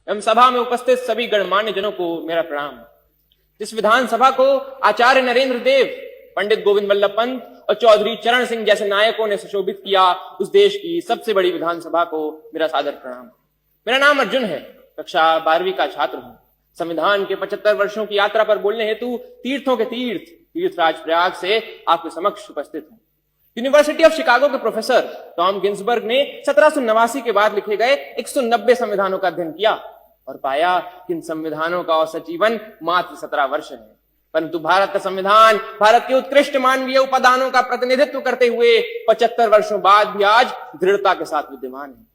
एवं सभा में उपस्थित सभी गणमान्य जनों को मेरा प्रणाम। जिस विधानसभा को आचार्य नरेंद्र देव, पंडित गोविंद वल्लभ पंत और चौधरी चरण सिंह जैसे नायकों ने सुशोभित किया, उस देश की सबसे बड़ी विधानसभा को मेरा सादर प्रणाम। मेरा नाम अर्जुन है, कक्षा 12वीं का छात्र हूं। संविधान के 75 वर्षों की यात्रा पर बोलने हेतु तीर्थों के तीर्थराज प्रयाग से आपके समक्ष उपस्थित हूं। यूनिवर्सिटी ऑफ शिकागो के प्रोफेसर टॉम गिन्सबर्ग ने 1789 के बाद लिखे गए 190 संविधानों का अध्ययन किया और पाया कि इन संविधानों का औसत जीवन मात्र 17 वर्ष है। परंतु भारत का संविधान भारत के उत्कृष्ट मानवीय उपादानों का प्रतिनिधित्व करते हुए 75 वर्षों बाद भी आज दृढ़ता के साथ विद्यमान है।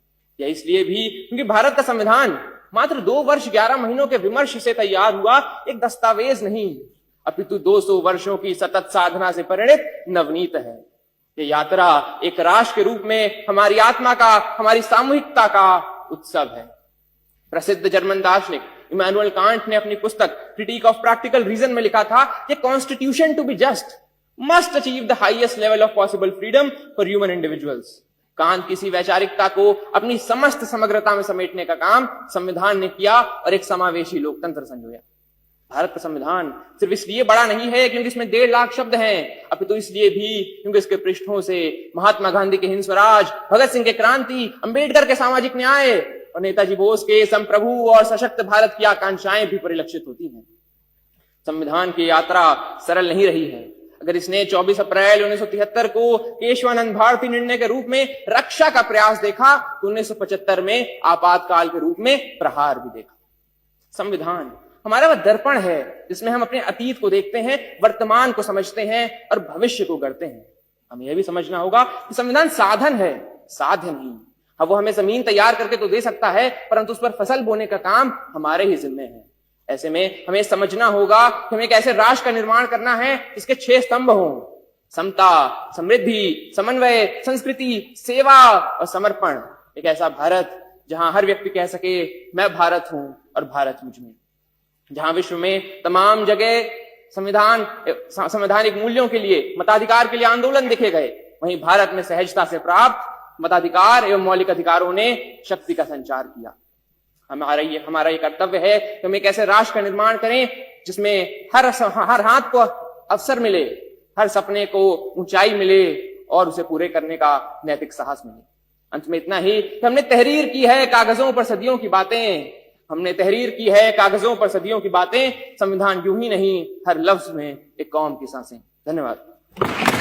यह इसलिए भी क्योंकि भारत का संविधान मात्र 2 वर्ष 11 महीनों के विमर्श से तैयार हुआ एक दस्तावेज नहीं, अपितु 200 वर्षों की सतत साधना से परिणित नवनीत है। यह यात्रा एक राष्ट्र के रूप में हमारी आत्मा का, हमारी सामूहिकता का उत्सव है। प्रसिद्ध जर्मन दार्शनिक इमैनुअल कांट ने अपनी पुस्तक क्रिटिक ऑफ प्रैक्टिकल रीजन में लिखा था कि constitution to be just must achieve the highest level of possible freedom for human individuals. Kant किसी वैचारिकता को अपनी समस्त समग्रता में समेटने का काम संविधान ने किया और एक समावेशी लोकतंत्र संजोया। भारत का संविधान सिर्फ इसलिए बड़ा नहीं है क्योंकि इसमें 1.5 लाख शब्द हैं, अपितु इसलिए भी क्योंकि इसके पृष्ठों से महात्मा गांधी के हिंद स्वराज, भगत सिंह के क्रांति, अंबेडकर के सामाजिक न्याय और नेताजी बोस के संप्रभु और सशक्त भारत की आकांक्षाएं भी परिलक्षित होती हैं। संविधान की यात्रा सरल नहीं रही है। अगर इसने 24 अप्रैल 1973 को केशवानंद भारती निर्णय के रूप में रक्षा का प्रयास देखा तो 1975 में आपातकाल के रूप में प्रहार भी देखा। संविधान हमारा वह दर्पण है जिसमें हम अपने अतीत को देखते हैं, वर्तमान को समझते हैं और भविष्य को गढ़ते हैं। हमें यह भी समझना होगा कि संविधान साधन है, साध्य नहीं। अब वो हमें जमीन तैयार करके तो दे सकता है, परंतु उस पर फसल बोने का काम हमारे ही जिम्मे है। ऐसे में हमें समझना होगा कि हमें एक ऐसे राष्ट्र का निर्माण करना है जिसके 6 स्तंभ हों: समता, समृद्धि, समन्वय, संस्कृति, सेवा और समर्पण। एक ऐसा भारत जहां हर व्यक्ति कह सके मैं भारत हूं और भारत मुझ में। जहां विश्व में तमाम जगह संवैधानिक मूल्यों के लिए, मताधिकार के लिए आंदोलन देखे गए, वहीं भारत में सहजता से प्राप्त मताधिकार एवं मौलिक अधिकारों ने शक्ति का संचार किया। हमारा ये कर्तव्य है कि हम एक ऐसे राष्ट्र का निर्माण करें जिसमें हर हाथ को अवसर मिले, हर सपने को ऊंचाई मिले और उसे पूरे करने का नैतिक साहस मिले। अंत में इतना ही कि हमने तहरीर की है कागजों पर सदियों की बातें, संविधान यूं ही नहीं, हर लफ्ज में एक कौम की सांसें। धन्यवाद।